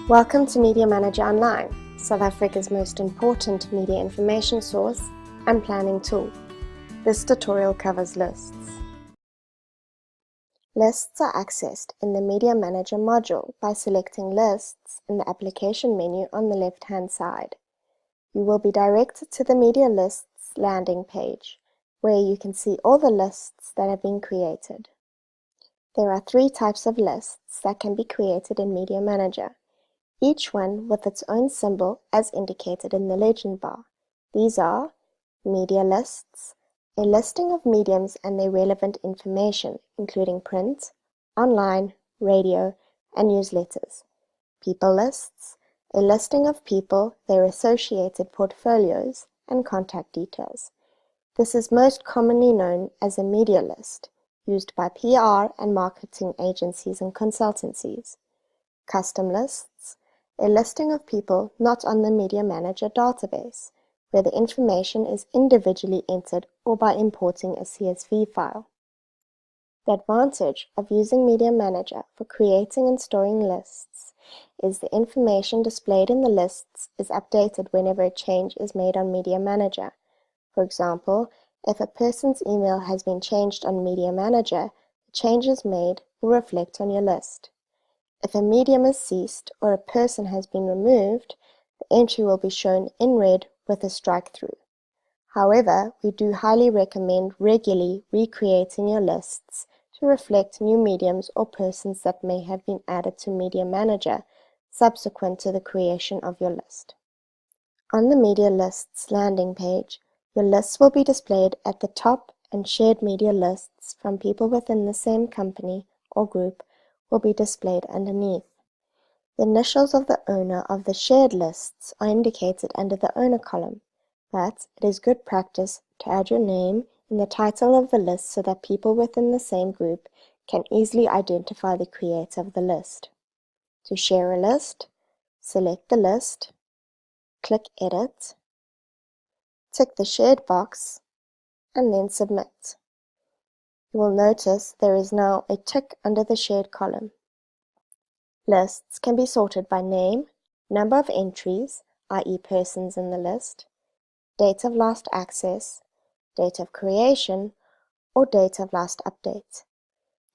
Welcome to Media Manager Online, South Africa's most important media information source and planning tool. This tutorial covers lists. Lists are accessed in the Media Manager module by selecting Lists in the application menu on the left-hand side. You will be directed to the Media Lists landing page, where you can see all the lists that have been created. There are 3 types of lists that can be created in Media Manager, each one with its own symbol as indicated in the legend bar. These are media lists, a listing of mediums and their relevant information, including print, online, radio, and newsletters. People lists, a listing of people, their associated portfolios, and contact details. This is most commonly known as a media list, used by PR and marketing agencies and consultancies. Custom lists, a listing of people not on the Media Manager database, where the information is individually entered or by importing a CSV file. The advantage of using Media Manager for creating and storing lists is the information displayed in the lists is updated whenever a change is made on Media Manager. For example, if a person's email has been changed on Media Manager, the changes made will reflect on your list. If a medium is ceased or a person has been removed, the entry will be shown in red with a strike-through. However, we do highly recommend regularly recreating your lists to reflect new mediums or persons that may have been added to Media Manager subsequent to the creation of your list. On the Media Lists landing page, your lists will be displayed at the top and shared media lists from people within the same company or group will be displayed underneath. The initials of the owner of the shared lists are indicated under the owner column, but it is good practice to add your name in the title of the list so that people within the same group can easily identify the creator of the list. To share a list, select the list, click Edit, tick the shared box, and then Submit. You will notice there is now a tick under the shared column. Lists can be sorted by name, number of entries, i.e. persons in the list, date of last access, date of creation, or date of last update.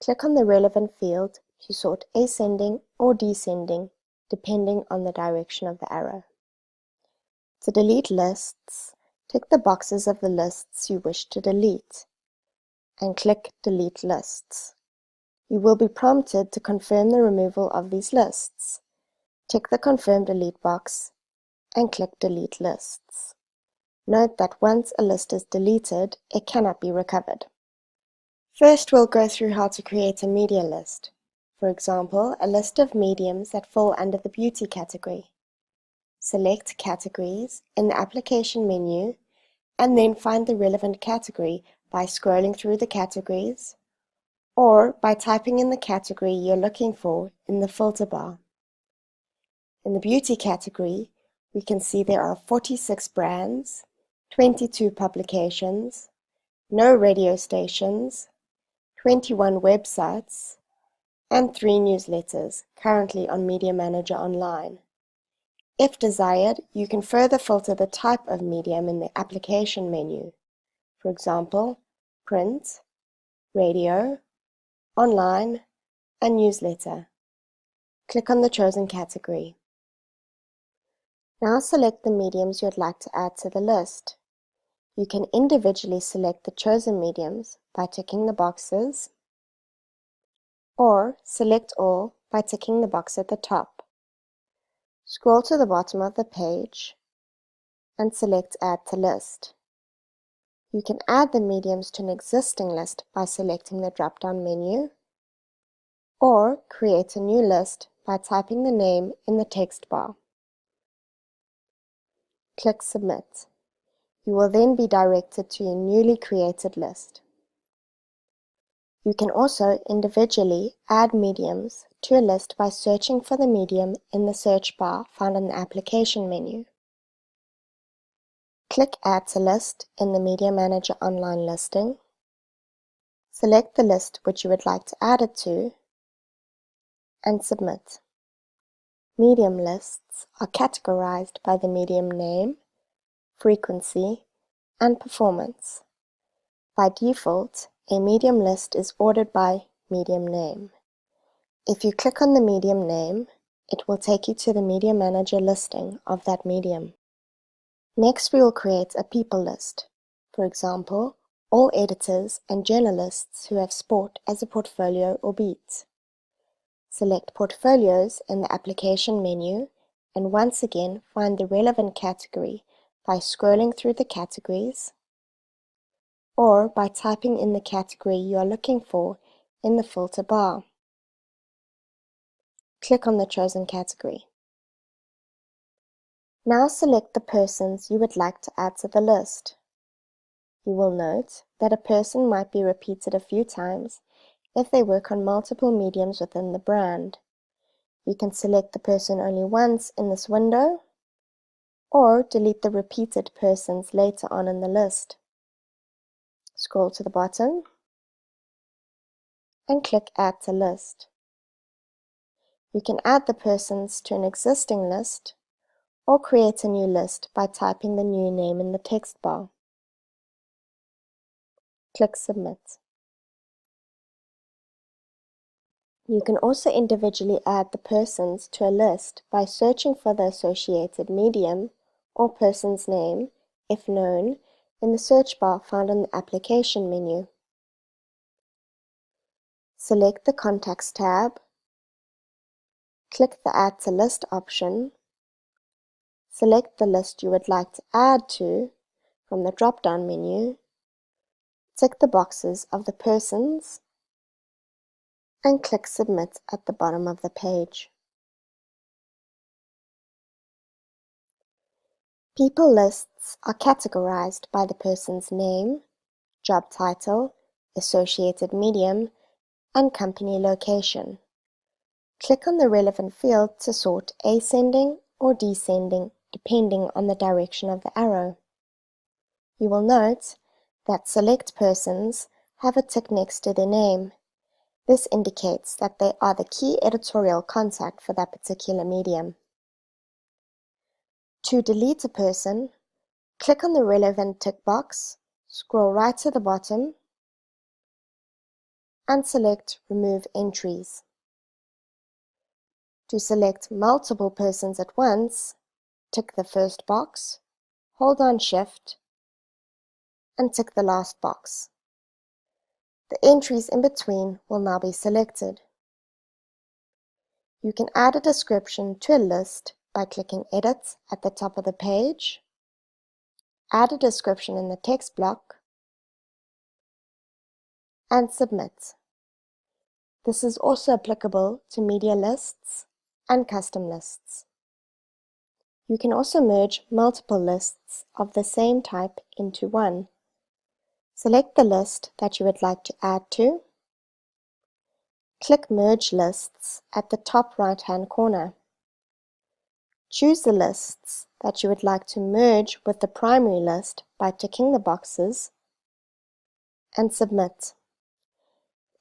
Click on the relevant field to sort ascending or descending, depending on the direction of the arrow. To delete lists, tick the boxes of the lists you wish to delete, and click Delete Lists. You will be prompted to confirm the removal of these lists. Tick the Confirm Delete box and click Delete Lists. Note that once a list is deleted, it cannot be recovered. First, we'll go through how to create a media list. For example, a list of mediums that fall under the beauty category. Select Categories in the application menu and then find the relevant category by scrolling through the categories or by typing in the category you're looking for in the filter bar. In the beauty category, we can see there are 46 brands, 22 publications, no radio stations, 21 websites, and 3 newsletters currently on Media Manager Online. If desired, you can further filter the type of medium in the application menu. For example, print, radio, online, and newsletter. Click on the chosen category. Now select the mediums you'd like to add to the list. You can individually select the chosen mediums by ticking the boxes, or select all by ticking the box at the top. Scroll to the bottom of the page and select Add to List. You can add the mediums to an existing list by selecting the drop-down menu, or create a new list by typing the name in the text bar. Click Submit. You will then be directed to your newly created list. You can also individually add mediums to a list by searching for the medium in the search bar found in the application menu. Click Add to List in the Media Manager Online listing. Select the list which you would like to add it to, and submit. Medium lists are categorized by the medium name, frequency, and performance. By default, a medium list is ordered by medium name. If you click on the medium name, it will take you to the Media Manager listing of that medium. Next, we will create a people list. For example, all editors and journalists who have sport as a portfolio or beat. Select Portfolios in the application menu and once again find the relevant category by scrolling through the categories or by typing in the category you are looking for in the filter bar. Click on the chosen category. Now select the persons you would like to add to the list. You will note that a person might be repeated a few times if they work on multiple mediums within the brand. You can select the person only once in this window, or delete the repeated persons later on in the list. Scroll to the bottom and click Add to List. You can add the persons to an existing list or create a new list by typing the new name in the text bar. Click Submit. You can also individually add the persons to a list by searching for the associated medium or person's name, if known, in the search bar found in the application menu. Select the Contacts tab, click the Add to List option, select the list you would like to add to from the drop-down menu, tick the boxes of the persons, and click Submit at the bottom of the page. People lists are categorized by the person's name, job title, associated medium, and company location. Click on the relevant field to sort ascending or descending depending on the direction of the arrow. You will note that select persons have a tick next to their name. This indicates that they are the key editorial contact for that particular medium. To delete a person, click on the relevant tick box, scroll right to the bottom, and select Remove Entries. To select multiple persons at once, tick the first box, hold down Shift, and tick the last box. The entries in between will now be selected. You can add a description to a list by clicking Edit at the top of the page, add a description in the text block, and submit. This is also applicable to media lists and custom lists. You can also merge multiple lists of the same type into one. Select the list that you would like to add to. Click Merge Lists at the top right-hand corner. Choose the lists that you would like to merge with the primary list by ticking the boxes and submit.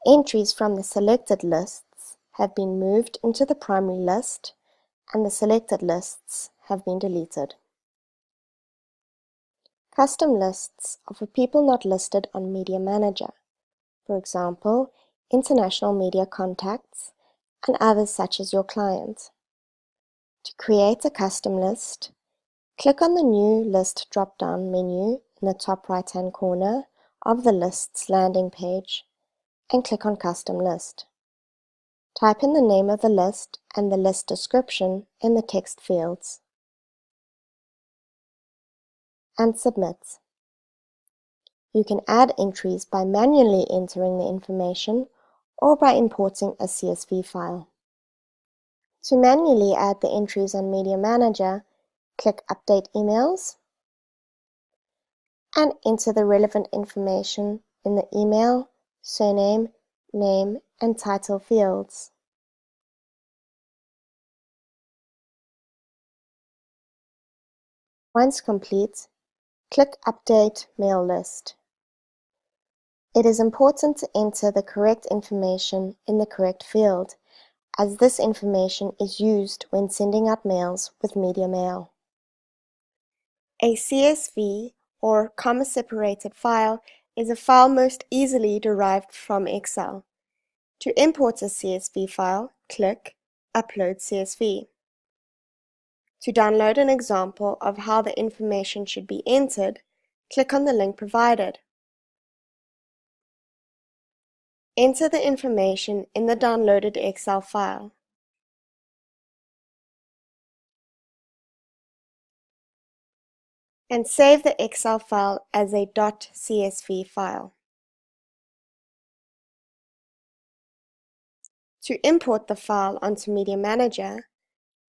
Entries from the selected lists have been moved into the primary list and the selected lists have been deleted. Custom lists are for people not listed on Media Manager, for example, international media contacts and others such as your client. To create a custom list, click on the New List drop-down menu in the top right-hand corner of the Lists landing page and click on Custom List. Type in the name of the list and the list description in the text fields and submit. You can add entries by manually entering the information or by importing a CSV file. To manually add the entries on Media Manager, click Update Emails and enter the relevant information in the email, surname, name, and title fields. Once complete, click Update Mail List. It is important to enter the correct information in the correct field, as this information is used when sending out mails with Media Mail. A CSV, or comma-separated file, is a file most easily derived from Excel. To import a CSV file, click Upload CSV. To download an example of how the information should be entered, click on the link provided. Enter the information in the downloaded Excel file. And save the Excel file as a .csv file. To import the file onto Media Manager,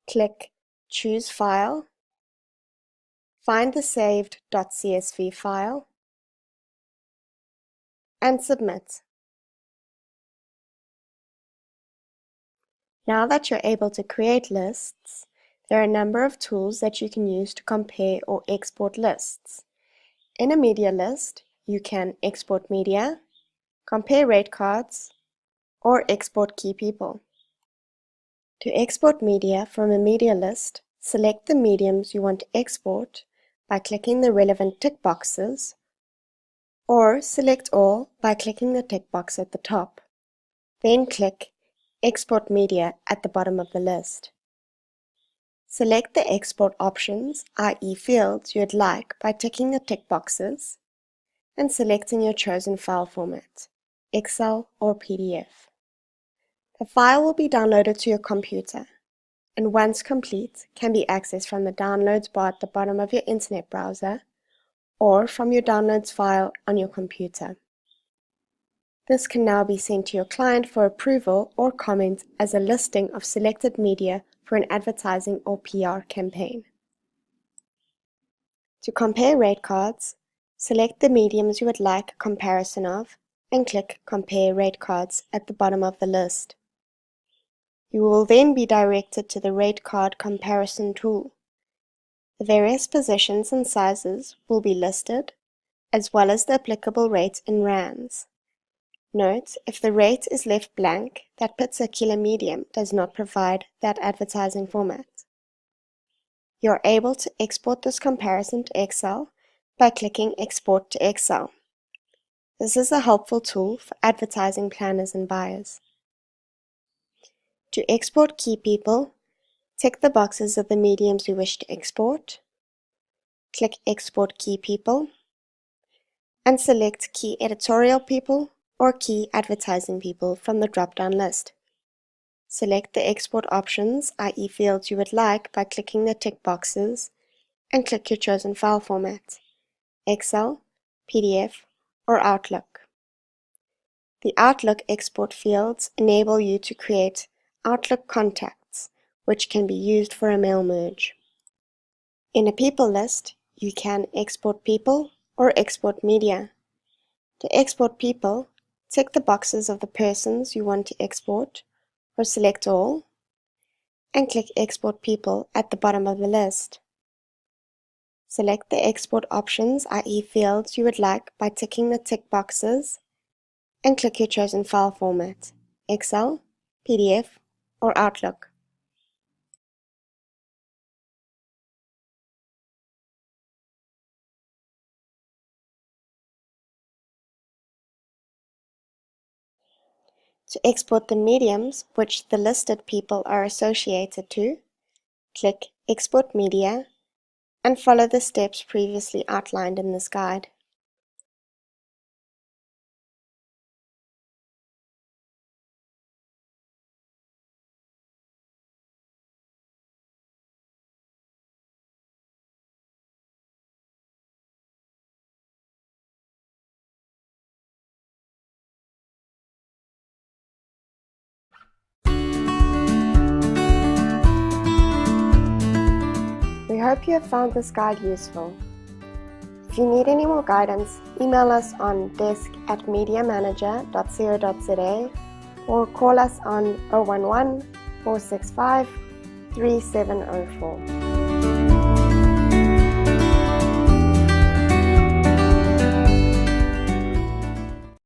click Choose File, find the saved .csv file, and submit. Now that you're able to create lists, there are a number of tools that you can use to compare or export lists. In a media list, you can export media, compare rate cards, or export key people. To export media from a media list, select the mediums you want to export by clicking the relevant tick boxes, or select all by clicking the tick box at the top. Then click Export Media at the bottom of the list. Select the export options, i.e. fields, you'd like by ticking the tick boxes and selecting your chosen file format, Excel or PDF. The file will be downloaded to your computer and once complete can be accessed from the Downloads bar at the bottom of your internet browser or from your Downloads file on your computer. This can now be sent to your client for approval or comment as a listing of selected media for an advertising or PR campaign. To compare rate cards, select the mediums you would like a comparison of and click Compare Rate Cards at the bottom of the list. You will then be directed to the Rate Card Comparison tool. The various positions and sizes will be listed, as well as the applicable rate in rands. Note, if the rate is left blank, that particular medium does not provide that advertising format. You are able to export this comparison to Excel by clicking Export to Excel. This is a helpful tool for advertising planners and buyers. To export key people, tick the boxes of the mediums you wish to export, click Export Key People, and select Key Editorial People or Key Advertising People from the drop-down list. Select the export options, i.e. fields you would like by clicking the tick boxes and click your chosen file format, Excel, PDF, or Outlook. The Outlook export fields enable you to create Outlook contacts, which can be used for a mail merge. In a people list, you can export people or export media. To export people, tick the boxes of the persons you want to export, or select all, and click Export People at the bottom of the list. Select the export options, i.e. fields you would like by ticking the tick boxes, and click your chosen file format, Excel, PDF, or Outlook. To export the mediums which the listed people are associated to, click Export Media and follow the steps previously outlined in this guide. We hope you have found this guide useful. If you need any more guidance, email us on desk@mediamanager.co.za or call us on 011 465 3704.